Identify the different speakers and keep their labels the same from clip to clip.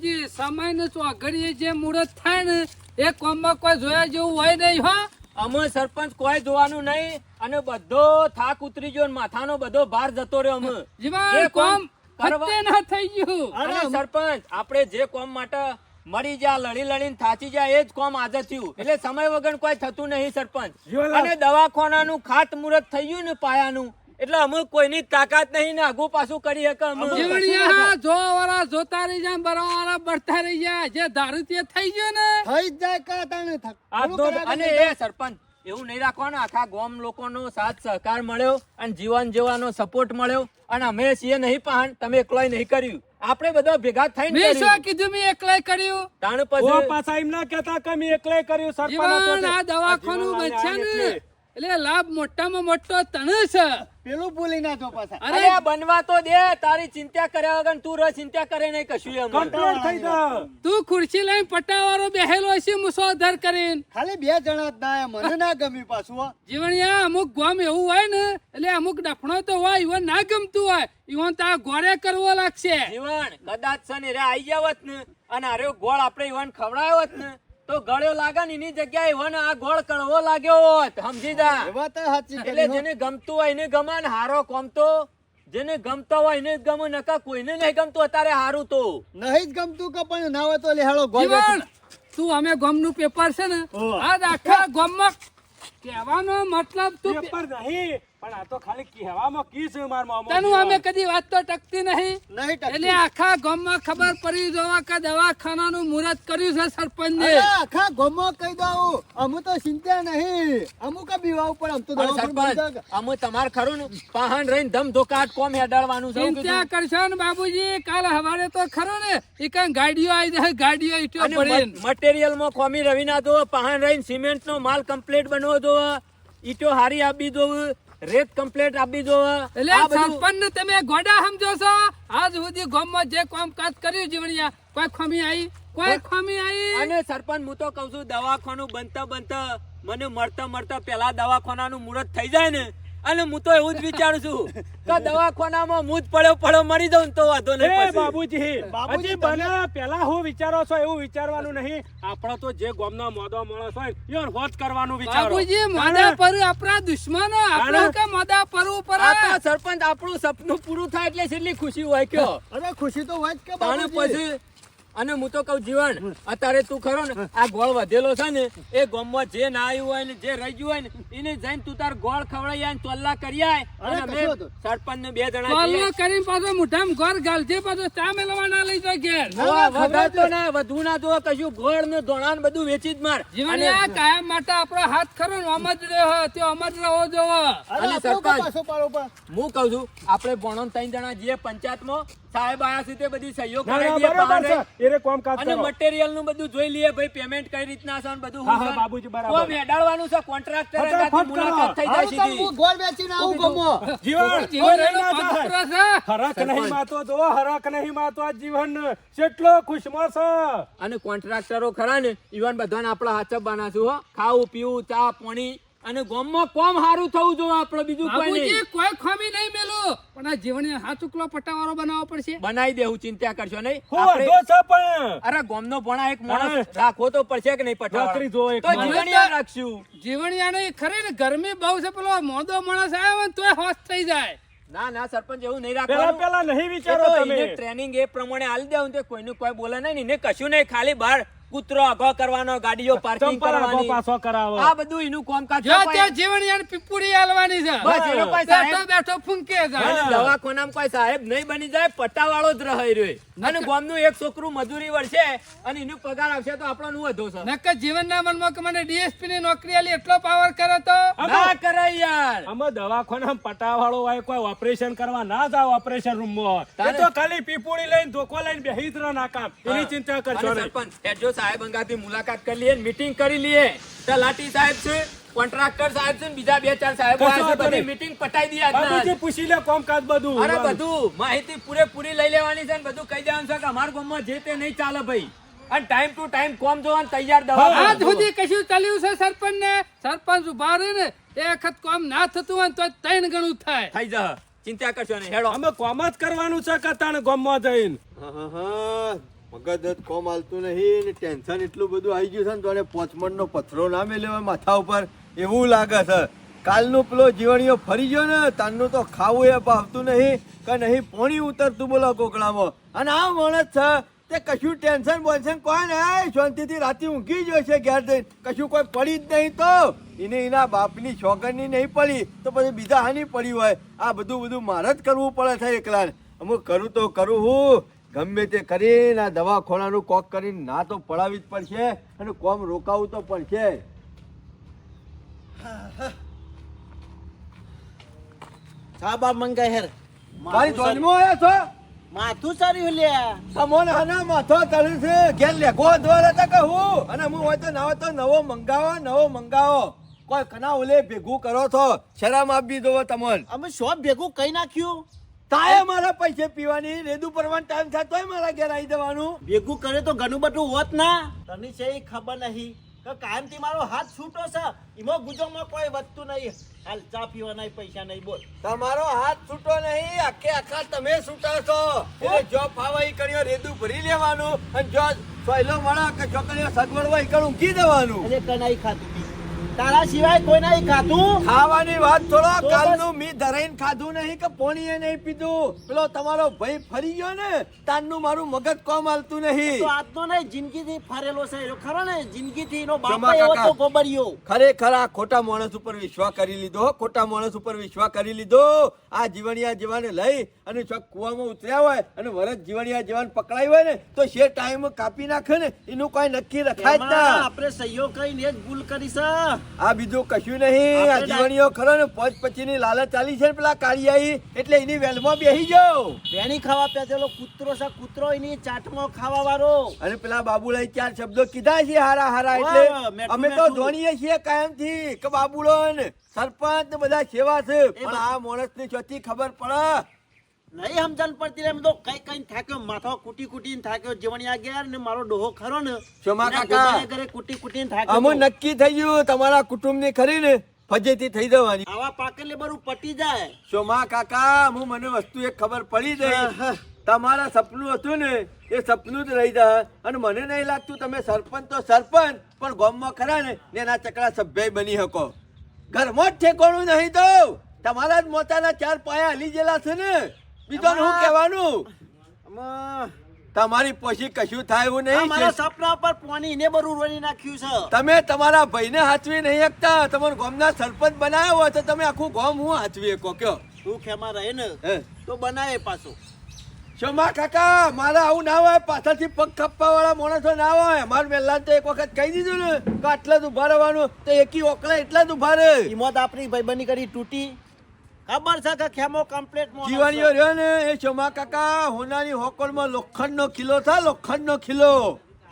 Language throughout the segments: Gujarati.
Speaker 1: બાબુજી સમય ને ચોઘડીએ જે મુહૂર્ત થાય ને એ કોમમાં કોઈ જોયા જેવું હોય નહીં હો.
Speaker 2: અમે સરપંચ કોઈ જોવાનું નહીં અને બધો થાક ઉતરી ગયો ને માથાનો બધો ભાર જતો રહ્યો. અમે
Speaker 1: જીવન કોમ ફતે ના થઈ ગયું.
Speaker 2: અને સરપંચ આપણે જે કોમ માટે મરી જા લડી લડીને થાચી જાય એ જ કોમ આજે થયું. એટલે સમય વગર કોઈ થતું નહીં સરપંચ. અને દવાખાનાનું ખાત મુહૂર્ત થઈ ગયું ને પાયાનું એટલે અમે કોઈની તાકાત નહીં ને આગુ પાછું કરી શકે. અમે
Speaker 1: જીવણિયા જો વાળા જોતા રહી જાય બરાબર બળતા રહી જાય જે ધારું તે થઈ ગયું ને
Speaker 3: થઈ જ જાય કા તાણે થક.
Speaker 2: અને એ સરપંચ એવું નહીં રાખવાનું. આખા ગામ લોકોનો સાથ સહકાર મળ્યો અને જીવન જીવવાનો સપોર્ટ મળ્યો અને અમે છીએ નહીં પણ તમે એકલાય નહીં કર્યું. આપણે બધા ભેગા થઈને
Speaker 1: મેં
Speaker 2: કર્યું.
Speaker 1: શું કીધું મેં એકલાય કર્યું.
Speaker 2: તાણ
Speaker 4: ઓ
Speaker 2: પછી
Speaker 4: પાછા એમ ના કહેતા કે મેં એકલાય કર્યું.
Speaker 1: જીવન આ દવાખાનું બનશે ને એટલે લાભ મોટામાં મોટો તને છે.
Speaker 3: પેલું ભૂલી ના જો પાછા.
Speaker 2: અરે બનવા તો દે. તારી ચિંતા કર્યા વગર તું રહ ચિંતા કરે નહીં કશું એમ.
Speaker 4: કમ્પ્લીટ થઈ જાય.
Speaker 1: તું ખુરશી લઈને પટાવાળો બેહેલો છે મુસોધર કરીને.
Speaker 3: ખાલી 2 જણા જ ના આયા. મને ના ગમ્યું પાછું હો.
Speaker 1: જીવણિયા અમુક ગામ એવું હોય ને એટલે અમુક ડફણો તો હોય ઈવન ના ગમતું હોય ઈવન તાર ગોળે કરવો લાગશે.
Speaker 2: જીવન કદાચ સન રે આઈ જાવત ને અને આર્યો ગોળ આપણે ઈવન ખવડાવ્યો હોત ને તો ગળ્યો લાગે ને એની જગ્યાએ ઈવન આ ગોળ કડવો લાગ્યો હોત. સમજી જા.
Speaker 3: એ વાત સાચી
Speaker 2: એટલે
Speaker 3: કરી હો.
Speaker 2: જેને ગમતું હોય એને ગમે ને હારો કોમ તો જેને ગમતો હોય એને જ ગમે નકા કોઈને નહીં ગમતું અત્યારે હારું તો
Speaker 3: નહીં જ ગમતું કે પણ ના હોય તો લેહાડો ગોળ
Speaker 1: જીવણ તું અમે ગામનું પેપર છે ને આજ આખા ગામમાં કહેવાનો મતલબ તું
Speaker 4: પેપર નહીં પણ આ તો ખાલી કહેવામાં કી છે માર મામો.
Speaker 1: તનું અમે કદી વાત તો ટકતી નહીં.
Speaker 3: નહીં ટકતી.
Speaker 1: એટલે આખા ગામમાં ખબર પડી જોવા કે દવાખાનાનું મુહૂર્ત કર્યું છે સરપંચ ને.
Speaker 3: અરે આખા ગામમાં કહી દઉં અમુ તો ચિંતા નહીં. અમુક બીવા ઉપર આમ તો
Speaker 2: પણ
Speaker 3: દવાખાનું બંધ
Speaker 2: સરપંચ
Speaker 3: થાય.
Speaker 2: અમે તમાર ખરું ને પહાણ રહીને ધમ ધોકાટ કોમ હેડાડવાનું છે. એવું
Speaker 1: ચિંતા
Speaker 2: કીધું.
Speaker 1: કરશો ને બાબુજી કાલ હવારે તો ખરો ને એ કઈ ગાડીઓ આવી જાય ગાડીઓ ઈટો
Speaker 2: અને
Speaker 1: ભરીને.
Speaker 2: મટીરિયલ માં ખોમી રવિ ના દો. પહાણ રહીને સિમેન્ટ નો માલ કમ્પ્લીટ બનવો દો. ઈટો હારી આપી દો. રેત કમ્પ્લીટ આપી દો.
Speaker 1: એટલે
Speaker 2: આ બધું
Speaker 1: સરપંચ ને તમે ગોડા સમજો છો. આજ સુધી ગામમાં જે કામકાજ કર્યું જીવણિયા કોઈ ખમી આવી કોઈ ખમી આવી.
Speaker 2: અને સરપંચ હું તો કઉ છું દવાખાનું બનતા બનતા મને મળતા પેલા દવાખાનાનું મુહૂર્ત થઈ જાય ને અને હું તો એવું જ વિચારું છું કે દવાખાનામાં હું જ પડ્યો મરી જાઉં ને તો વાંધો નહીં.
Speaker 4: એ
Speaker 2: પછી.
Speaker 4: બાબુજી
Speaker 3: બાબુજી,
Speaker 4: હજી બને પેલા હું વિચારો છો એવું વિચારવાનું નહીં. આપણો તો જે ગામનો મોદો માણસ હોય યો હોત કરવાનું વિચારો.
Speaker 1: બાબુજી મોદા પર આપણા દુશ્મનો આપણા કે મોદા પર ઉપર
Speaker 2: આ તો સરપંચ આપણું સપનું પૂરું થાય એટલે કેટલી ખુશી હોય કયો.
Speaker 3: અરે ખુશી તો હોય જ કે
Speaker 2: તાણે
Speaker 3: બાબુજી.
Speaker 2: પછી અને હું તો કઉ જીવન અત્યારે તું ખરો ને આ ગોળ વધેલો છે ને એ ગામમાં જે ના આવ્યું હોય ને જે રહી ગયું હોય ને એને જઈને તું તાર ગોળ ખવડાવી આય ને તોલ્લા કરી આય. અને
Speaker 3: અરે
Speaker 2: અમે
Speaker 3: કશું હતું.
Speaker 2: સરપંચ ને 2 જણા
Speaker 1: કોલ્લો
Speaker 2: જઈએ.
Speaker 1: કરીને પાછો મુઠામાં ઘર ગાલજે પાછો ચા મેલવા ના લઈ જાય ઘેર.
Speaker 2: જોવા વધારતો ના વધુ ના જો કશું ગોળ ને ધોણા ને બધું વેચી જ માર.
Speaker 1: જીવન આ કાયમ માટે આપણો હાથ ખરો ને અમર જ રહ્યો તે અમર જ રહો જોવો.
Speaker 3: અરે
Speaker 2: અને
Speaker 3: આપણું
Speaker 2: સરપંચ.
Speaker 3: પાછો પાડો પર.
Speaker 2: હું કઉ છું આપણે ભણો 3 જણા જઈએ પંચાયતમાં સાહેબ આયા છે તે બધી સહયોગ
Speaker 4: ના, ના,
Speaker 2: કરાવી દઈએ
Speaker 4: બરાબર
Speaker 2: બહાર.
Speaker 4: છે. એને કામકાજ
Speaker 2: અને
Speaker 4: કરો.
Speaker 2: મટીરિયલ નું બધું જોઈ લઈએ ભાઈ પેમેન્ટ કઈ રીતના છે ને બધું
Speaker 4: હા,
Speaker 2: હું
Speaker 4: હા,
Speaker 2: છે.
Speaker 4: બાબુજી, બરાબર.
Speaker 2: કોમ હેડાડવાનું છે કોન્ટ્રાક્ટર
Speaker 4: ફટાફટ
Speaker 2: એનાથી મુલાકાત થઈ જાય
Speaker 3: હવે તો
Speaker 2: સીધી.
Speaker 3: હું ગોળ વેચીને આવું ગામમાં.
Speaker 4: જીવન
Speaker 1: જીવન
Speaker 4: કોઈ
Speaker 1: એનો
Speaker 4: ના
Speaker 1: પગ
Speaker 4: થાય.
Speaker 1: ઉપર છે.
Speaker 4: હરક નહીં માતો જો હરક નહીં માતો આ જીવન કેટલો ખુશમાં છે.
Speaker 2: અને કોન્ટ્રાક્ટરો ખરા ને ઈવન બધાને આપણા હાથ બનાશું હો. ખાવું પીવું ચા પાણી અને ગામમાં કોમ સારું થવું જોઈએ આપણે બીજું કોઈ
Speaker 1: બાબુજી
Speaker 2: નહીં.
Speaker 1: કોઈ ખમી નહીં મેલું પણ આ જીવનને હાથ ઉકલો પટાવાળો બનાવવો પડશે.
Speaker 2: બનાવી દેવું ચિંતા કરશો નહીં.
Speaker 4: હું
Speaker 2: આપણે-
Speaker 4: વાંધો છે પણ
Speaker 2: અરે ગામનો ભણા એક
Speaker 4: હા.
Speaker 2: માણસ રાખવો તો પડશે કે નહીં
Speaker 4: નોકરી જો
Speaker 2: પટવા
Speaker 4: એક
Speaker 2: તો
Speaker 4: માણસ.
Speaker 2: જીવણિયા રાખશું.
Speaker 1: જીવણિયાને ખરી ને ગરમી બહુ છે પેલો મોદો માણસ આવ્યો હોય ને તોય હોશ થઈ જાય.
Speaker 2: ના સરપંચ એવું નહીં
Speaker 4: પેલા
Speaker 2: રાખવાનું.
Speaker 4: પેલા નહીં
Speaker 2: એ
Speaker 4: વિચારો
Speaker 2: તો
Speaker 4: તમે.
Speaker 2: એને ટ્રેનિંગ એ પ્રમાણે આલી દેવું તે કોઈનું કોઈ બોલે નહીં ને એને કશું નહીં ખાલી બહાર કૂતરો આગો કરવાનો ગાડીઓ પાર્કિંગ
Speaker 4: ચંપલ આગો
Speaker 2: કરવાની
Speaker 4: પાછો કરાવો.
Speaker 2: આ બધું એનું કામકાજ
Speaker 1: જો
Speaker 2: છે.
Speaker 1: ત્યાં જીવણિયાને પીપુડી આલવાની છે.
Speaker 2: બસ એનો કોઈ
Speaker 1: બેઠો
Speaker 2: સાહેબ
Speaker 1: બેઠો ફૂંકે જાય.
Speaker 2: અને દવાખાનામાં કોઈ સાહેબ નહીં બની જાય પટ્ટાવાળો જ રહી રહ્યો. અને ગામનું એક છોકરું મજૂરી વળશે અને એનો પગાર આવશે તો આપણો નું વધુ છે.
Speaker 1: નકર જીવનના મનમાં કે મને ડીએસપી ની નોકરી આલી એટલો પાવર કરે તો
Speaker 2: ના કરાય યાર.
Speaker 4: આમાં દવાખાના પટાવાળો હોય કોઈ ઓપરેશન કરવા ના જાવ ઓપરેશન રૂમ માં એ તો ખાલી પીપુડી લઈને ધોકો લઈને બેહી જ રહો નાકામ. એની ચિંતા કરશો
Speaker 2: અને
Speaker 4: નહીં.
Speaker 2: સરપંચ હેડજો સાહેબ અંગાથી મુલાકાત કરી લઈએ મીટિંગ કરી લઈએ. તલાટી સાહેબ છે કોન્ટ્રાક્ટર સાહેબ છે ને બીજા 2-4 સાહેબ
Speaker 4: કશો
Speaker 2: છે
Speaker 4: વાંધો
Speaker 2: બધી
Speaker 4: નહીં.
Speaker 2: મીટિંગ પટાઈ દી આજના
Speaker 4: બાબુજી
Speaker 2: આજ.
Speaker 4: પૂછી લે કામકાજ બધું.
Speaker 2: અરે બધું માહિતી પૂરેપૂરી લઈ લેવાની છે ને બધું કહી દેવાનું છે કે અમારા ગામમાં જે તે નહીં ચાલે ભાઈ. અને ટાઈમ ટુ ટાઈમ કોમ જોવાનું તૈયાર દવા
Speaker 1: આજ સુધી કશું ચાલ્યું છે સરપંચ ને સરપંચ ઉભા રહે ને એ વખત કામ ના થતું હોય ને તો 3 ગણું થાય.
Speaker 2: થઈ જશે ચિંતા કરશો નહીં હેડો.
Speaker 4: અમે કોમ જ કરવાનું છે કે તાણ ગામમાં જઈને.
Speaker 3: મગજ જ કોમ હાલતું નહીં ને ટેન્શન એટલું બધું આવી ગયું છે ને તો એને પોચમણનો પથરો ના મેલ્યો હોય માથા ઉપર એવું લાગે છે. કાલનું પેલો જીવણીઓ ફરી ગયો ને તારનું તો ખાવું એ ભાવતું નહીં કે નહીં પોણી ઉતરતું બોલો કોકડામાં. અને આ માણસ છે તે કશું ટેન્શન બોન્શન કોઈ નહીં, શાંતિથી રાતે ઊંઘી જશે ઘેર જઈને, કશું કોઈ પડી જ નહીં. તો એને એના બાપની છોકરની નહીં પડી તો પછી બીજા હાની પડી હોય. આ બધું મારે જ કરવું પડે છે એકલા. અમુક કરું તો કરું હું ગમે તે કરીને આ દવાખાનાનું કોક કરીને ના તો પડાવી જ પડશે અને કોમ રોકાવું તો પડશે.
Speaker 5: સાબા મંગાય હેર
Speaker 3: મારી ધોનમાં આવ્યા છો
Speaker 5: માથું સારી લ્યા
Speaker 3: તમોને આના માથો તળી છે ઘેર લેખો દ્વારા તો કહું અને હું હોય તો ના હોય તો નવો મંગાવો કોઈ કના ઓલે ભેગું કરો છો શરમ આપી દો તમને.
Speaker 5: અમે શોપ ભેગું કઈ નાખ્યું
Speaker 3: તાએ મારા પૈસે પીવાની રેદુ પરવાનો ટાઈમ થાય તોય મારા ઘેર આવી જવાનું.
Speaker 5: ભેગું કરે તો ઘણું બધું હોત ના. તને છે ઈ ખબર નહીં કે કાયમથી મારો હાથ છૂટો છે એમાં ગુજોમાં કોઈ વધતું નહીં. હાલ ચા પીવાના પૈસા નહીં બોલ.
Speaker 3: તમારો હાથ છૂટો નહીં, આખા તમે છૂટા છો. એટલે જો ફાવા ઈ કણીઓ રેદુ ભરી લેવાનું અને જો સોયલો મળે કે છોકરીઓ સગવડ હોય ઈ કણું કી દેવાનું.
Speaker 5: એટલે કનાઈ ખાતું પી તારા સિવાય કોઈ નહીં ખાતું.
Speaker 3: ખાવાની વાત છોડો,
Speaker 5: તો
Speaker 3: કાલનું મી ધરાઈને ખાધું નહીં કે પોણીએ નહીં પીધું. પેલો તમારો ભાઈ ફરી ગયો ને તારનું મારું મગજ કોમ હાલતું નહીં.
Speaker 5: તો આજનો નહીં જિંદગીથી ફરેલો છે એનો ખરો ને જિંદગીથી એનો
Speaker 3: જમા
Speaker 5: બાપ એવો
Speaker 3: કાકા.
Speaker 5: તો ગોબરિયો.
Speaker 3: ખરેખર આ ખોટા માણસ ઉપર વિશ્વાસ કરી લીધો, ખોટા માણસ ઉપર વિશ્વાસ કરી લીધો. આ જીવણિયા જીવાને લઈ અને ચોક કુવામાં ઉતર્યા હોય અને વરસ જીવણિયા જીવાને પકડાય હોય ને તો શે ટાઈમ કાપી નાખે ને એનું કોઈ નક્કી રખાય જ
Speaker 5: એમાં
Speaker 3: ના.
Speaker 5: આપણે સહીઓ કઈને જ ભૂલ કરી છે.
Speaker 3: આ બીજું કશું નહીં. આ જીવણીઓ ખરો ને પોચ પછીની લાલચ ચાલી છે ને પેલા કાળિયાઈ એટલે એની વેલમાં બેહી જાઓ.
Speaker 5: વેણી ખાવા પેલો કૂતરો છે કૂતરો એની ચાટમાં ખાવા વાળો.
Speaker 3: અને પેલા બાબુલાઈ 4 શબ્દો કીધા છે હારા
Speaker 5: વાહ,
Speaker 3: એટલે
Speaker 5: મેઠું,
Speaker 3: અમે તો
Speaker 5: મેઠું.
Speaker 3: જોણીએ છીએ કાયમથી કે બાબુલો ને સરપંચ ને બધા સેવા છે પણ આ માણસની ચોથી ખબર પડે
Speaker 5: નહીં સમજણ પડતી એમ તો કઈ થાક્યો માથો કુટી થાક્યો જીવણિયા ગયા ને મારો ડોહો ખરો ને
Speaker 3: શોમા
Speaker 5: એના
Speaker 3: કાકા.
Speaker 5: ગોબરે ઘરે કુટી થાક્યો
Speaker 3: અમુ
Speaker 5: તો.
Speaker 3: નક્કી થઈ ગયું તમારા કુટુંબની ખરી ને ફજેતી થઈ જવાની.
Speaker 5: આવા પાકેલે બરું પટી જાય.
Speaker 3: શોમા કાકા હું મને વસ્તુ એક ખબર પડી ગઈ. તમારા સપનું હતું ને એ સપનું જ રહી જાય અને મને નહીં લાગતું તમે સરપંચ તો સરપંચ પણ ગામમાં ખરા ને એના ચકડા સભ્ય બની શકો. ઘરમાં જ ઠેકોણું નહીં તો તમારા જ મોતાના 4 પાયા હલી ગયેલા છે ને બીજું શું કહેવાનું.
Speaker 5: આમાં
Speaker 3: તમારી પછી કશું થાય એવું
Speaker 5: આ મારા
Speaker 3: નહીં.
Speaker 5: સપના પર પાણી ને બરું રોડી નાખ્યું છે.
Speaker 3: તમે તમારા ભાઈને હાચવી નહીં શકતા. તમારા ગામના સરપંચ બનાવ્યો હોય તો તમે આખું ગામ હું હાચવી શકો કયો.
Speaker 5: તું ખેમાં રહે ને
Speaker 3: હે
Speaker 5: તો બનાવે પાછો.
Speaker 3: શોમા કાકા મારા આવું ના હોય, પાછળથી પગ ખપ્પા વાળા માણસો ના હોય. મારું પહેલા તો એક વખત કહી દીધું ને કે આટલા જ ઉભા રહેવાનું તો એકી ઓકળા એટલા જ ઉભા રહે.
Speaker 5: હિંમત આપણી ભાઈબંધી કરી તૂટી. ખબર છે કે ખેમો કમ્પ્લીટ
Speaker 3: જીવાણીઓ રહ્યો ને એ શોમા કાકા હોનાની હોકળમાં લોખંડનો ખીલો થાય, લોખંડનો ખીલો.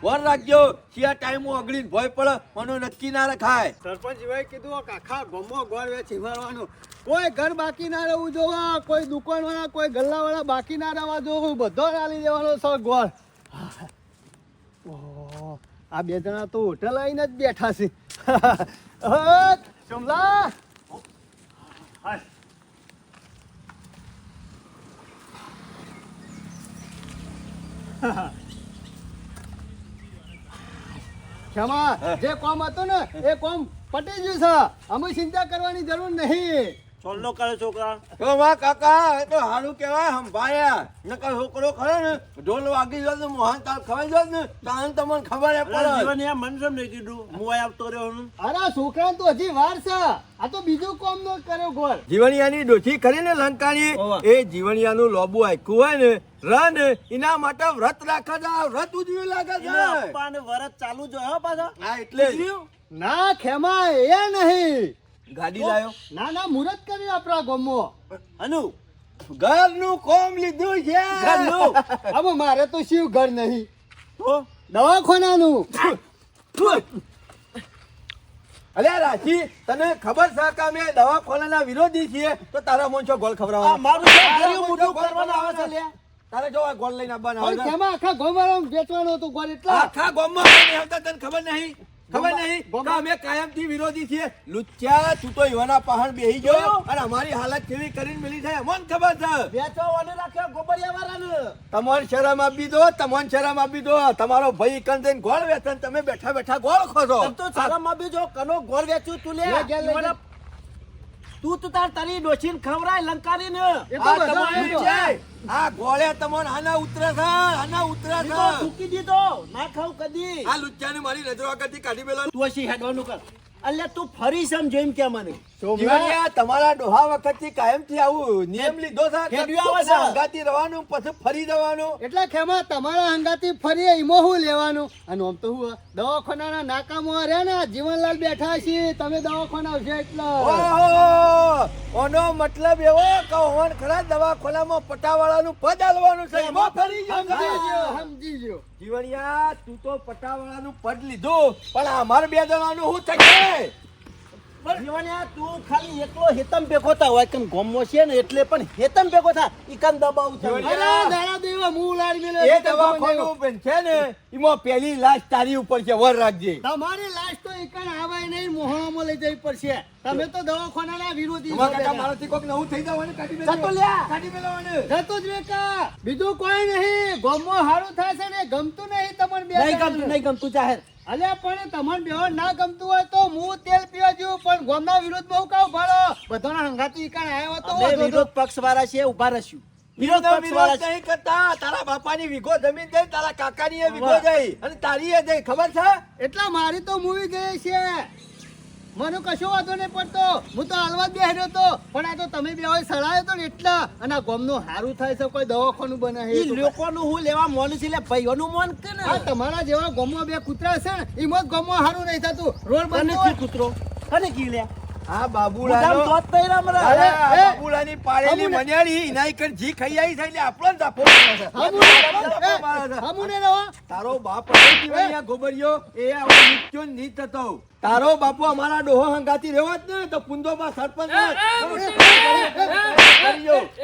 Speaker 3: વર રાખજો શિયા ટાઈમ અગડીને ભય પડે મને નક્કી ના રખાય.
Speaker 6: સરપંચ જીવાએ કીધું આખા ગામમાં ગોળ વેચી મારવાનું. કોઈ ઘર બાકી ના રહેવું જોવા, કોઈ દુકાન વાળા કોઈ ગલ્લા વાળા બાકી ના રહેવા જોવું, બધો ચાલી દેવાનો છે ગોળ. ઓહો, આ બે જણા તો હોટલ આવીને જ બેઠા છે. કમલા ક્ષમા જે કોમ હતું ને એ કોમ પટી ગયું છે. અમે ચિંતા કરવાની જરૂર નહીં.
Speaker 5: સોલ્લો કરે છોકરા.
Speaker 3: શોમા કાકા એ તો સારું કહેવાય સંભાળ્યા. નકર છોકરો ખરો ને ઢોલ વાગી જાય ને મોહન તાળ ખવાઈ જાય ને તાન તમને ખબર પડે.
Speaker 5: જીવન યા મન સમ નહીં કીધું હું આવતો રહ્યો હું.
Speaker 6: અરે છોકરા તો હજી વાર છે. આ તો બીજું કોમ નો કર્યો ગોળ.
Speaker 3: જીવણિયાની ડોશી ખરી ને લંકાની
Speaker 5: ઓવા.
Speaker 3: એ જીવણિયાનું લોબુ આખ્યું હોય ને રન એના માટે વ્રત રાખે છે. વ્રત ઉજવી લાગે છે.
Speaker 5: એના અપ્પાને વરસ ચાલુ જો હો પાછા.
Speaker 3: હા એટલે જ.
Speaker 6: ના ખેમા એ નહીં.
Speaker 3: ગાડી લાયો
Speaker 6: ના મુહૂર્ત કર્યું આપણા ગામમાં.
Speaker 5: અનુ
Speaker 3: ઘરનું કોમ લીધું છે.
Speaker 6: હવે મારે તો શિવ ઘર નહીં,
Speaker 5: તો
Speaker 6: દવાખાનાનું.
Speaker 3: અલ્યા રાશી તને ખબર છે કે અમે દવાખાનાના વિરોધી છીએ તો તારા મન છો ગોળ
Speaker 5: આ
Speaker 3: ખવડાવવાનો.
Speaker 5: મારું છે ઘરે મોટું કરવાનું આવે છે લ્યા.
Speaker 3: તારે જો આ ગોળ લઈને આવવાના
Speaker 6: પણ
Speaker 3: આવે છે.
Speaker 6: ખેમા આખા ગામવાળામાં વેચવાનું હતું ગોળ એટલા.
Speaker 3: આખા ગામમાં કોઈ નહીં આવતા તને ખબર નહીં. ખબર નહીં કે અમે કાયમથી વિરોધી છીએ. લુચ્ચા, તું તો યુવાના પહાડ બેહી ગયો અને અમારી હાલત કેવી કરીને મિલી છે અમને ખબર છે.
Speaker 5: વેચો અને રાખ્યો ગોબરિયા વાળાને.
Speaker 3: તમને શરમ આપી દો, તમને શરમ આપી દો. તમારો ભાઈ કન થઈને ગોળ વેચન, તમે બેઠા બેઠા ગોળ ખો છો.
Speaker 5: તમ તો શરમ આપી જો કનો ગોળ વેચ્યું તું લે. ઈવોના- તું તો તારી ડોશીને ખવરાય લંકારીને.
Speaker 6: એ તો
Speaker 3: આ
Speaker 6: બધા
Speaker 3: તમારું
Speaker 6: આવ્યો.
Speaker 3: છે. આ ગોળે તમને આના ઉતરે છે, આના ઉતરે
Speaker 5: ઈ તો
Speaker 3: છે.
Speaker 5: થૂકી દીધો ના ખાવ કદી.
Speaker 3: આ લુચ્ચાને મારી નજરો આગળથી કાઢી મેલો.
Speaker 5: તું હસી હેડવાનું કર. અલ્યા તું ફરી સમજો એમ કે મને.
Speaker 3: જીવણિયા, તમારા ડોહા વખતથી કાયમથી આવું નિયમ લીધો છે કે
Speaker 5: ખેડ્યું આવે છે.
Speaker 3: હંગાથી રહેવાનું, પછી ફરી જવાનું.
Speaker 6: એટલે ખેમા તમારા હંગાથી ફરી એમાં હું લેવાનું અને આમ તો હું દવાખાનાના નાકામાં રહ્યા ને જીવનલાલ બેઠા છીએ, તમે દવાખાના આવશે એટલે
Speaker 3: ઓહો! ઓનો મતલબ એવો કે ઓન ખરા દવાખાનામાં પટાવાળાનું પદ આલવાનું છે. એમાં ફરી ગયો છે.
Speaker 6: સમજી ગયો.
Speaker 3: જીવણિયા, તું તો પટાવાળાનું પદ લીધું, પણ અમાર બે જણાનું શું થશે?
Speaker 5: જીવણિયા, તું ખાલી એકલો હેતમ ભેગો થા હોય કેમ ગોમો છે ને એટલે પણ હેતમ ભેગો થા ઈકન દબાવ છે.
Speaker 3: જીવણિયા,
Speaker 6: અલા, દાડા દેવા મું લાડી મેલે
Speaker 3: એ દવાખાનું પણ છે ને એમાં પહેલી લાશ તારી ઉપર છે, વર રાખજે.
Speaker 6: તમારી લાશ તો એકણ આવાય નહીં, મોહણામાં લઈ જવી પડશે. તમે તો દવાખાનાના વિરોધી
Speaker 3: તમારા
Speaker 6: છો
Speaker 3: કાકા
Speaker 6: બેટા.
Speaker 3: મારાથી કોક નવું થઈ જવાનું, કાઢી મેલો.
Speaker 5: જતો લ્યા.
Speaker 3: કાઢી મેલવાનું.
Speaker 6: જતો જ રેકા. બીજું કોઈ નહીં. ગામમાં હારું થાય છે ને ગમતું નહીં તમને બે
Speaker 5: નહીં
Speaker 6: જણાને.
Speaker 5: ગમતું નહીં ગમતું જાહેર.
Speaker 6: અલ્યા પણ તમને બેહો ના ગમતું હોય તો હું તેલ પીવા જેવું, પણ ગામના વિરોધમાં હું કાઉ ભાડો બધાના હંગાતી ઈકાણ આવ્યો તો
Speaker 5: અમે
Speaker 6: વાંધો
Speaker 5: વિરોધ પક્ષ વાળા છીએ ઉભા રહીશું. વિરોધ
Speaker 3: વિરોધ
Speaker 5: પક્ષ વાળા છીએ.
Speaker 3: નહીં કરતા. તારા બાપાની વીઘો જમીન જઈ, તારા કાકાની એ વીઘો જઈ અને તારી એ જઈ, ખબર છે?
Speaker 6: એટલા મારી તો મૂવી ગઈ છે. મને કશો વાંધો નહીં પડતો, હું તો હાલવા જ બેહ્યો હતો, પણ આ તો તમે બે હોય સળાયો તો ને એટલા. અને આ ગામનું હારું થાય છે, કોઈ દવાખાનું બને છે
Speaker 5: ઈ લોકોનું હું લેવા મોન છે એટલે ભાઈઓનું મોન કે ને.
Speaker 6: આ તમારા જેવા ગામમાં બે કૂતરા છે ને એમાં જ ગામમાં હારું નહીં થતું. રોડ
Speaker 5: કને
Speaker 6: બંધ
Speaker 5: કી
Speaker 6: હોય.
Speaker 5: કૂતરો કને કી લે
Speaker 3: આ
Speaker 5: મુદામ
Speaker 3: બાબુલાનો
Speaker 5: દોત તઈ રામ રે.
Speaker 3: અરે, આ
Speaker 6: એ,
Speaker 3: બાબુલાની પાળેલી
Speaker 6: હમુને.
Speaker 3: મન્યાળી એના ઈ કણ જી ખાઈ આવી છે એટલે આપણો જ ધાપો મારે છે. ધાપો મારે છે.
Speaker 6: હમુને રહો.
Speaker 3: તારો બાપ હતો જીવણિયા ગોબરિયો, એ આવો નિત્યો ને નીત હતો. તારો બાપુ અમારા ડોહો હંગાતી રહ્યો જ ને તો પુંદોમાં સરપંચ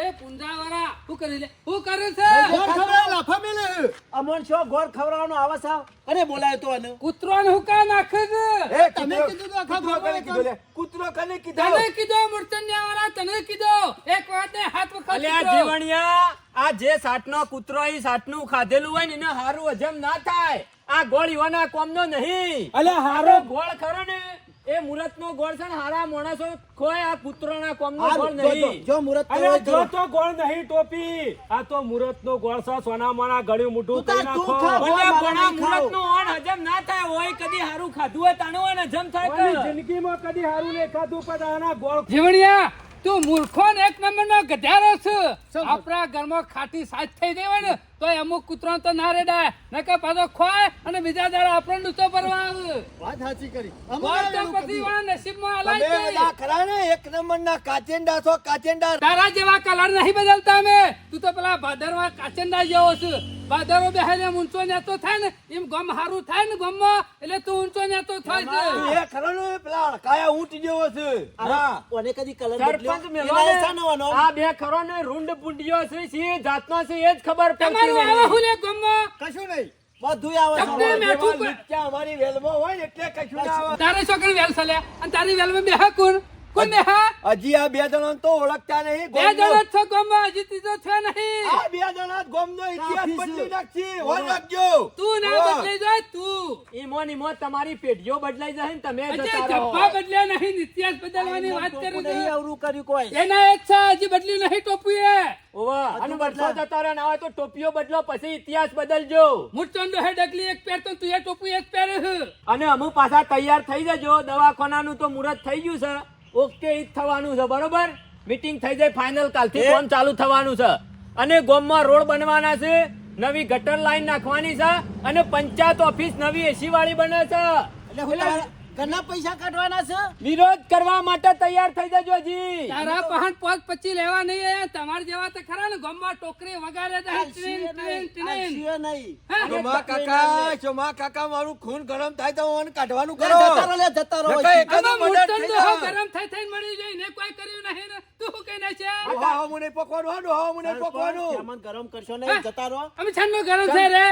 Speaker 1: એ પુંજાવાળા શું કરી લે, શું કરે છે?
Speaker 6: ગોળ ખવડાવો, લાફા મેલે.
Speaker 5: અમોન છો ગોળ ખવડાવવાનો આવા સાવ કને બોલાયો તો આને.
Speaker 1: કૂતરોને હું કાં નાખે છે?
Speaker 3: એ
Speaker 6: તમે
Speaker 3: કૂતરો-
Speaker 6: કીધું તો આખા
Speaker 3: કૂતરો કને
Speaker 6: ગામમાં
Speaker 3: કીધું લે? કૂતરો કને કીધો?
Speaker 1: તને કીધો મૂર્તન્યાવાળા, તને કીધો એક વાત ને હાથ વખત
Speaker 2: અલ્યા
Speaker 1: કીધો.
Speaker 2: જીવણિયા, આ જે સાટનો કૂતરો ઈ સાટનું ખાધેલું હોય ને એને હારું હજમ ના થાય. આ ગોળ ઈવાના કોમનો નહીં.
Speaker 4: અલ્યા હારો
Speaker 2: હારો ગોળ ખરો ને એ મુરતનો ગોળ છે ને હારા માણસો ખોય, આ કૂતરોના કોમનો
Speaker 5: હાલ,
Speaker 2: ગોળ
Speaker 5: જો,
Speaker 2: નહીં.
Speaker 5: જો મુરત
Speaker 4: અલ્યા જો તો ગોળ નહીં ટોપી, આ તો મુરત નો ગોળ છે. સોના મોના ગળ્યું મોઢું
Speaker 5: તું તાર
Speaker 4: કરી
Speaker 5: તું
Speaker 4: નાખો.
Speaker 5: ખા.
Speaker 2: ભલે
Speaker 5: ગોળ
Speaker 2: પણ આ
Speaker 5: મારા નહીં ખાવ.
Speaker 2: મુરતનું ઓણ હજમ ના થાય હોય, કદી હારું ખાધું હોય તાણું હોય ને હજમ થાય
Speaker 4: કોની
Speaker 2: કે?
Speaker 4: જિંદગીમાં કદી હારું નહીં ખાધું પણ આના ગોળ
Speaker 1: જીવણિયા, તું મૂર્ખો ને એક નંબરનો ગધેડો છે. આપણા ઘરમાં ખાટી સાજ થઈ ગઈ હોય ને તો અમુક કૂતરો તો ના રેડાય, નકર પાછો ખોય અને બીજા દાડા આપણને ડૂચો ભરવા આવે.
Speaker 6: વાત સાચી કરી.
Speaker 1: ગોળ તો
Speaker 6: અમારે
Speaker 1: પછી વાળા નસીબમાં
Speaker 3: તમે
Speaker 1: હલાય છે.
Speaker 3: બધા ખરા ને એક નંબરના કાચેંડા છો, કાચેંડા.
Speaker 1: તારા જેવા કલર નહીં બદલતા અમે. તું તો પેલા ભાદરવા કાચંડા જેવો છે. ભાદરો બેહાડે એમ ઊંચો નેતો થાય ને એમ ગમ હારું થાય ને ગમમાં એટલે તું ઊંચો નેતો થાય છે.
Speaker 3: એ ખરો ને પેલા અડકાયા ઊંટ જેવો છે. હા.
Speaker 5: ઓને કદી કલર
Speaker 2: સરપંચ
Speaker 5: બદલ્યો
Speaker 2: મેલો
Speaker 5: એના
Speaker 2: ને,
Speaker 5: શાનો આનો?
Speaker 2: આ બે ખરો ને રૂંડ પુંડિયો છે, સી જાતનો છે એ જ ખબર પડતી
Speaker 1: તમારું આવે
Speaker 2: નહીં.
Speaker 1: હું લે ગમમાં.
Speaker 6: કશું નહીં.
Speaker 5: બધુંય આવે છે.
Speaker 1: તમને મેઠું
Speaker 3: જેવા લુચ્ચા અમારી વેલમાં હોય ને એટલે કશું ના આવે.
Speaker 1: તારે છોકરી વેલ સલ્યા અને તારી વેલમાં બેહા કોણ કોણ બેહા?
Speaker 3: હજી આ બે જણા તો ઓળખતા નહીં.
Speaker 1: બે જણા જ છો ગમમાં, હજી ત્રીજો છે નહીં.
Speaker 3: આ બે જણા જ ગામનો ઇતિહાસ
Speaker 5: કાફી છે.
Speaker 3: બદલી નાખશે. વળ રાખજો.
Speaker 1: તું ના
Speaker 3: હા.
Speaker 1: બદલાઈ જાય તું.
Speaker 2: ઈમોન ઈમો તમારી પેઢીઓ બદલાઈ જાય ને તમે
Speaker 1: હજી
Speaker 2: જતા રહો.
Speaker 1: જબ્બા બદલ્યા નહીં, ઇતિહાસ બદલવાની વાત
Speaker 5: ટોપું
Speaker 1: કરું
Speaker 5: નહીં
Speaker 1: છું.
Speaker 5: આવરું કર્યું કોઈ.
Speaker 1: એના એ જ છે, હજી બદલ્યું નહીં ટોપું એ.
Speaker 2: ઓવા, અને
Speaker 5: બધું
Speaker 2: વર્ષો
Speaker 5: બદલાય.
Speaker 2: જતા રહે ને હવે તો ટોપીઓ બદલો પછી ઇતિહાસ બદલજો.
Speaker 1: મૂર્છોંડો હે ડગલી એક પહેરતો, તું એ ટોપું એક પહેરે છે.
Speaker 2: અને અમુક પાછા તૈયાર થઈ જજો. દવાખાનાનું તો મુહૂર્ત થઈ ગયું છે, ઓકે ઈ જ થવાનું છે, બરોબર? મીટિંગ થઈ જાય ફાઇનલ, કાલથી કામ ચાલુ થવાનું છે. અને ગામમાં રોડ બનવાના છે, નવી ગટર લાઈન નાખવાની છે અને પંચાયત ઓફિસ નવી એસી વાળી બને છે.
Speaker 5: એટલે હું તમારા ઘરના પૈસા કાઢવાના છે?
Speaker 2: વિરોધ કરવા માટે તૈયાર થઈ જજો જી.
Speaker 1: તારા પહાણ 5-25 લેવા નહીં આયા. તમાર જેવા તો ખરા ને ગમમાં ટોકરી વગાડે તો
Speaker 5: આલસીએ
Speaker 1: ટીન, ટીન,
Speaker 5: નહીં,
Speaker 1: ટીન.
Speaker 5: આલસીએ નહીં.
Speaker 1: હા?
Speaker 3: ચોમા કાકા, ચોમા કાકા, મારું ખૂન ગરમ થાય તો મને કાઢવાનું
Speaker 5: લે,
Speaker 3: કરો.
Speaker 5: જતા રહો, લે, જતા રહો.
Speaker 3: નકર એક જ
Speaker 1: આમાં
Speaker 3: મર્ડર થઈ
Speaker 1: મૂર્છોંડો હો
Speaker 3: જાય.
Speaker 1: ગરમ થઈ મળી જાય ને કોઈ કર્યું નહીં ને તું શું કહી નાખે?
Speaker 3: ડોહા મને પકવાનું, હા, ડોહા મને પકવાનું.
Speaker 5: સામાન ગરમ કરશો નહીં, જતા રહો.
Speaker 1: અમે છન્નો ગરમ છે રે.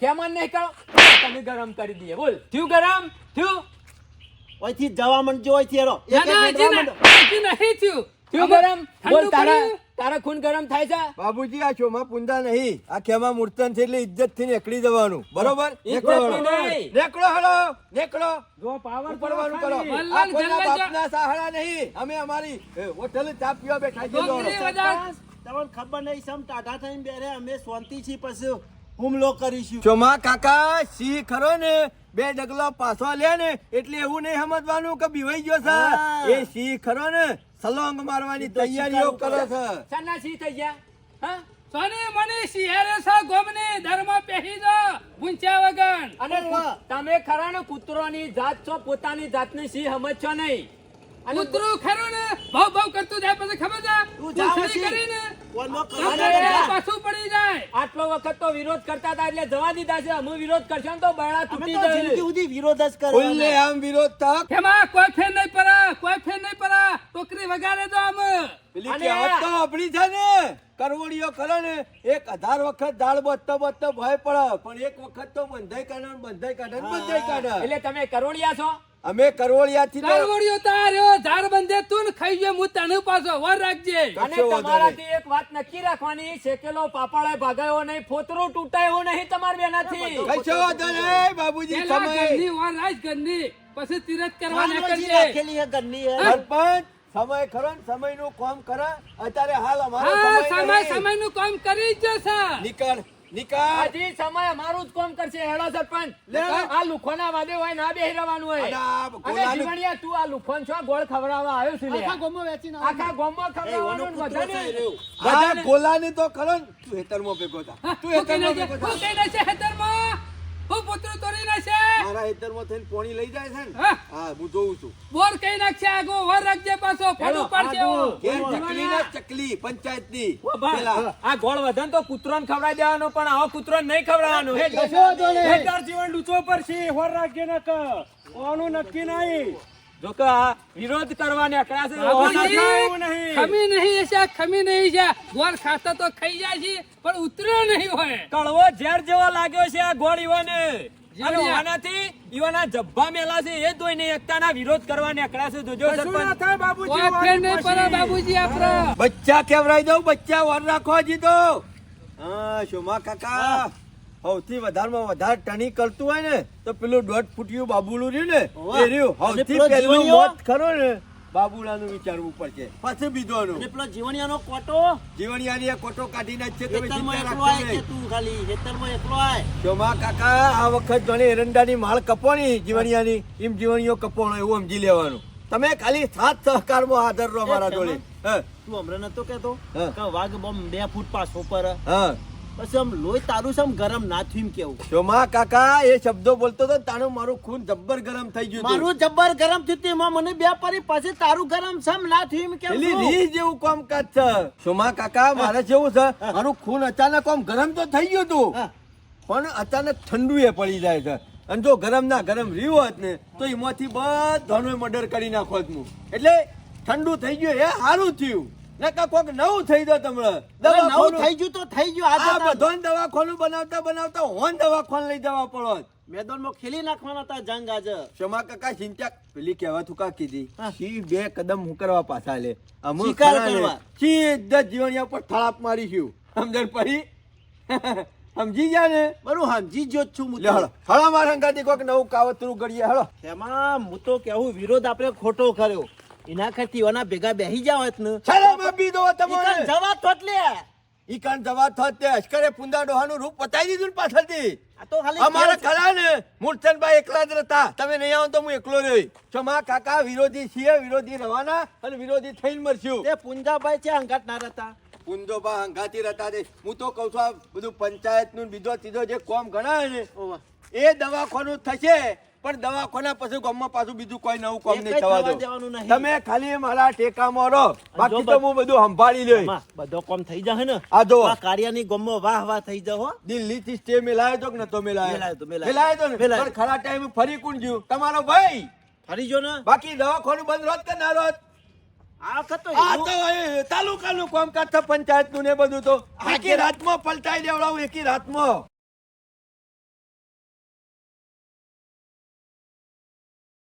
Speaker 2: કેમન નહીં કરો તમે ગરમ કરી દઈએ બોલ થયું ગરમ થયું
Speaker 5: ઓયથી જવા માંડજો ઓયથી હેરો
Speaker 1: ના, ના, હજી નહીં થયું.
Speaker 2: થયું ગરમ બોલ
Speaker 1: ઠંડુ
Speaker 2: તારા
Speaker 1: કર્યું?
Speaker 2: તારા ખૂન ગરમ થાય છે
Speaker 3: બાબુજી આ ચોમાં પૂંદા નહીં આ ખેમા મૂર્તન છે એટલે ઇજ્જત થી નીકળી જવાનું બરોબર નીકળો
Speaker 2: ઇજ્જતથી
Speaker 3: હળો.
Speaker 2: નહીં.
Speaker 3: નીકળો હળો નીકળો
Speaker 4: જો પાવર
Speaker 3: ઉપરવાનું કરો
Speaker 1: વલ્લભ
Speaker 3: આ કોઈના
Speaker 1: જલ્દી
Speaker 3: બાપના સહારા નહીં અમે અમારી હોટલ ચા પીવા બેઠા છીએ
Speaker 1: ડોંગરી
Speaker 3: જો.
Speaker 1: વધાર.
Speaker 5: તમને ખબર નહીં સમ ટાટા થઈને બેરે અમે શાંતિ થી પછી હુમલો કરીશું
Speaker 3: ચોમા કાકા સિંહ ખરો ને બે ડગલો પાછો લે ને એટલે એવું નહીં સમજવાનું કે બીવાઈ ગયો છે
Speaker 5: હા.
Speaker 3: એ સિંહ ખરો ને સલોંગ મારવાની તૈયારીઓ કરે છે
Speaker 2: શાના સી થઈ ગયા હા
Speaker 1: સોની મને શિયાળે સા ગોમની ધર્મ પહેરી દો ભૂંચ્યા વગર.
Speaker 2: અને તમે ખરા ને કૂતરોની જાત છો પોતાની જાતની સી સમજશો નહીં
Speaker 1: કૂતરું ખરું ને ભાવ ભાવ કરતું જાય પછી ખબર છે
Speaker 5: તું જાવ
Speaker 1: પૂંછડી
Speaker 5: હસી.
Speaker 1: કરીને
Speaker 5: કોનો
Speaker 1: તમને
Speaker 2: અરે.
Speaker 1: પાછું પડી જાય.
Speaker 2: આટલો વખત તો વિરોધ કરતા હતા એટલે જવા દીધા છે અમે વિરોધ કરશો ને તો બરડા
Speaker 5: અમે
Speaker 2: તૂટી
Speaker 5: તો જિંદગી
Speaker 2: જાય
Speaker 5: સુધી વિરોધ જ
Speaker 3: ખુલ્લે
Speaker 5: કરવાનો
Speaker 3: આમ વિરોધ તક
Speaker 1: એમાં કોઈ ફેર નહીં પડા કોઈ ફેર નહીં પડા ટોકરી વગાડે તો આમ
Speaker 3: પેલી
Speaker 2: અને
Speaker 3: કહેવત તો આપણી છે ને કરવડીઓ કરે ને 1000 વખત દાળ બચતો બચતો ભય પડે પણ એક વખત તો બંધાઈ કાઢે ને બંધાઈ કાઢે ને બંધાઈ કાઢે
Speaker 2: એટલે તમે કરોડિયા છો
Speaker 3: અમે કરવડિયાથી તો
Speaker 1: કારવડિયો તાર્યો ઝાડ બંધે તું ને ખાઈ ગયો હું તને પાછો વર રાખજે.
Speaker 2: અને
Speaker 3: કશો વાંધો
Speaker 2: તમારાથી એક વાત નક્કી રાખવાની શેકેલો પાપડ ભાગાયો નહીં ફોતરું તૂટાયો નહીં તમારી બેનાથી
Speaker 3: કશો વાંધો નહીં બાબુજી
Speaker 1: પેલા
Speaker 3: સમય
Speaker 1: ઘરની વર રાખ ઘરની પછી તીરથ કરવા ના
Speaker 5: માનવજી
Speaker 1: કરજે.
Speaker 5: રાખેલી હે ઘરની હે.
Speaker 3: સરપંચ સમય ખરો ને સમયનું કામ કરે અત્યારે હાલ અમારો
Speaker 1: હા
Speaker 3: સમય
Speaker 1: સમય
Speaker 3: નહીં.
Speaker 1: સમયનું કામ કરી જ જશે.
Speaker 3: નીકળ નીકળ
Speaker 2: હજી સમય અમારું જ કામ કરશે હેડો સરપંચ
Speaker 3: લે.
Speaker 2: આ લુખોના વાદે હોય ના બેહી રહેવાનું
Speaker 3: અને
Speaker 2: હોય
Speaker 3: આ
Speaker 2: અને
Speaker 3: ગોલાનું-
Speaker 2: જીવણિયા તું આ લુખોન છો ગોળ ખવડાવવા આવ્યો છે લે
Speaker 6: આખા ગામમાં વેચીને આવો.
Speaker 2: આખા ગામમાં
Speaker 5: એ ઓનો
Speaker 2: ખવડાવવાનું
Speaker 5: કૂતરો છે
Speaker 2: બધાને
Speaker 5: રહ્યો.
Speaker 3: આ ગોલાની તો ખરો ને તું હેતરમાં ભેગો થા
Speaker 1: હા,
Speaker 3: તું
Speaker 1: હું કહી
Speaker 3: હેતરમાં
Speaker 1: નાખે,
Speaker 3: ભેગો
Speaker 1: હું
Speaker 3: થા
Speaker 1: કહી નાખે હેતરમાં. હું પુત્રું તોડી નાખશે.
Speaker 3: મારા હેતરમાં થઈને પોણી લઈ જાય છે ને
Speaker 1: હા.
Speaker 3: હા હું જોઉં છું
Speaker 1: બોર કહી નાખશે આગો વર રાખજે પાછો ફોટો પાડશે એવો.
Speaker 3: ઘેર ચકલી ના ચકલી પંચાયતની
Speaker 2: ઓ બા,
Speaker 3: પેલા
Speaker 2: આ ગોળ વધન તો કૂતરોને ખવડાવી દેવાનો પણ આવો કૂતરો નહીં ખવડાવવાનો હે
Speaker 6: કશો વાંધો નહીં.
Speaker 4: હેઠળ જીવન લૂંચવો પડશે હોર રાખજે ને કે ઓનું નક્કી નહીં
Speaker 2: જો કે આ વિરોધ કરવાને અકળા છે
Speaker 1: બાબુજી,
Speaker 4: એવું નહીં.
Speaker 1: ખમી નહીં છે ખમી નહીં છે ગોળ ખાતા તો ખાઈ જાય છે પણ ઉતર્યો નહીં હોય.
Speaker 2: કળવો ઝેર જેવો લાગ્યો છે આ ગોળ ઈવાને અને
Speaker 1: જીવણિયા.
Speaker 2: આનાથી ઈવાના જબ્બા મેલા છે એ જોઈને એકતાના વિરોધ કરવાને અકળા છે જોજો
Speaker 4: કશું ના
Speaker 2: સરપંચ
Speaker 4: થાય બાબુજી
Speaker 1: કોઈ ફેર
Speaker 4: વાળી
Speaker 1: નહીં પડે
Speaker 4: પછી.
Speaker 1: બાબુજી આપડે.
Speaker 3: બચ્ચા કેવરાઈ દઉં બચ્ચા વર રાખો હજી તો હા શોમા કાકા સૌથી વધારમાં વધારે ટણી કરતું હોય ને તો પેલું 1.5 ફૂટિયું બાબુલું રહ્યું ને
Speaker 5: હોવે.
Speaker 3: એ રહ્યું
Speaker 5: અને
Speaker 3: સૌથી
Speaker 5: પેલો
Speaker 3: પહેલું
Speaker 5: જીવણીઓ?
Speaker 3: મોત ખરો ને બાબુલાનું વિચારવું પડશે પછી બીજોનું
Speaker 5: અને પેલો જીવણિયાનો કોટો
Speaker 3: જીવણિયાની આ કોટો કાઢી નાખશે તમે
Speaker 5: ખેતરમાં
Speaker 3: ચિંતા
Speaker 5: એકલો
Speaker 3: રાખશો
Speaker 5: આય કે
Speaker 3: નહીં.
Speaker 5: તું ખાલી ખેતરમાં એકલો આય
Speaker 3: શોમા કાકા આ વખત જોને એરંડાની માળ કપોણી જીવણિયાની એમ જીવણીઓ કપોણો એવું સમજી લેવાનું તમે ખાલી સાથ સહકારમાં હાજર રહો મારા જોડે હા
Speaker 5: તું હમણાં નતો કેતો
Speaker 3: હા.
Speaker 5: કે વાઘ બોમ 2 ફૂટ પાછો પર
Speaker 3: હા
Speaker 5: પછી આમ લોહી તારું સમ ગરમ ના થયું એમ કેવું
Speaker 3: શોમા કાકા એ શબ્દો બોલતો તો તારું મારું ખૂન જબ્બર ગરમ થઈ ગયું હતું.
Speaker 5: મારું જબ્બર ગરમ થયું તું, એમાં મને બે પરી પછી તારું ગરમ સમ ના થયું એમ
Speaker 3: પેલી
Speaker 5: કેવું
Speaker 3: રીહ જેવું કામકાજ છે શોમા કાકા મારે જેવું છે મારું ખૂન અચાનક આમ ગરમ તો થઈ ગયું હતું
Speaker 5: હા.
Speaker 3: પણ અચાનક ઠંડુ એ પડી જાય છે અને જો ગરમ ના ગરમ રહ્યું હોત ને તો એમાંથી બધાનો મર્ડર કરી નાખોત હું એટલે ઠંડુ થઈ ગયું એ સારું થયું નકા કોક નવું થઈ ગયો તમને
Speaker 5: હવે નવું
Speaker 3: દવાખાનું-
Speaker 5: થઈ ગયું તો થઈ ગયું
Speaker 3: આ
Speaker 5: આ
Speaker 3: બધો દવાખાનું બનાવતા બનાવતા હોન દવાખાનું લઈ જવા પડો
Speaker 5: મેદાનમાં ખેલી નાખવાના હતા જંગ આજે
Speaker 3: શમા કાકા ચિંતા પેલી કહેવા તું કા કીધી
Speaker 5: હા.
Speaker 3: સી 2 કદમ હું કરવા પાછા લે અમુક
Speaker 5: શિકાર
Speaker 3: ખરા ને,
Speaker 5: કરવા.
Speaker 3: સીધા જીવણિયા પર થળાપ મારી ગયું સમજણ પડી સમજી ગયા ને
Speaker 5: બરું સમજી જો જ છું હું
Speaker 3: લે હળો હળો મારા અંગાથી કોઈક નવું કાવતરું ગળીએ હળો
Speaker 5: એમાં હું તો કેવું વિરોધ આપણે ખોટો કર્યો એના કરતી ઓના ભેગા બેહી જાવ હોત ને
Speaker 3: શરમ આપી દો
Speaker 5: ઈ કાન
Speaker 3: તમને
Speaker 5: જવા તો જ લે
Speaker 3: ઈ કાન જવા થોત તે અશ્કરે પુંદા ડોહાનું રૂપ બતાવી દીધું ને પાછળથી
Speaker 5: આ તો ખાલી
Speaker 3: અમારા
Speaker 5: કેવું છે.
Speaker 3: ખરા ને મૂળચંદભાઈ એકલા જ હતા તમે નહીં આવો તો હું એકલો રહ્યો શમા કાકા વિરોધી છીએ વિરોધી રવાના અને વિરોધી થઈને મરશું
Speaker 5: તે પુંજાભાઈ છે અંગાત ના રહેતા
Speaker 3: પુંદોબા હંગાતી રહેતા છે હું તો કહું છું આ બધું પંચાયતનું ને બીજો ત્રીજો જે કોમ ગણાય ને
Speaker 5: ઓવા.
Speaker 3: એ દવાખાનું થશે પણ દવાખાના પછી ગામમાં પાછું બીજું કોઈ નવું કામ
Speaker 5: એ
Speaker 3: નહીં
Speaker 5: કંઈ
Speaker 3: થવા
Speaker 5: થવા
Speaker 3: દો
Speaker 5: દેવાનું નહીં.
Speaker 3: તમે ખાલી મારા ટેકામાં રહો બાકી
Speaker 5: જો
Speaker 3: તો હું બધું સંભાળી લઈશ
Speaker 5: આમાં બધો કોમ થઈ જશે ને
Speaker 3: આ જો
Speaker 5: આ કાર્યની ગમો વાહ વાહ થઈ જાવ હો
Speaker 3: દિલ્હી થી સ્ટે મેલાયો તો કે નતો મેલાયો
Speaker 5: મેલાયો તો, મેલાયો.
Speaker 3: મેલાયો તો ને
Speaker 5: મેલાયો.
Speaker 3: પણ ખરા ટાઈમે ફરી કોણ ગયું તમારો ભાઈ
Speaker 5: ફરી જો ને
Speaker 3: બાકી દવાખાનું બંધ રોત કે ના રોત
Speaker 5: આ વખત તો
Speaker 3: આ
Speaker 5: એવું-
Speaker 3: તો એ તાલુકાનું કામકાજ છે પંચાયતનું ને બધું તો આખી રાતમાં પલટાઈ દેવડાવું એકી રાતમાં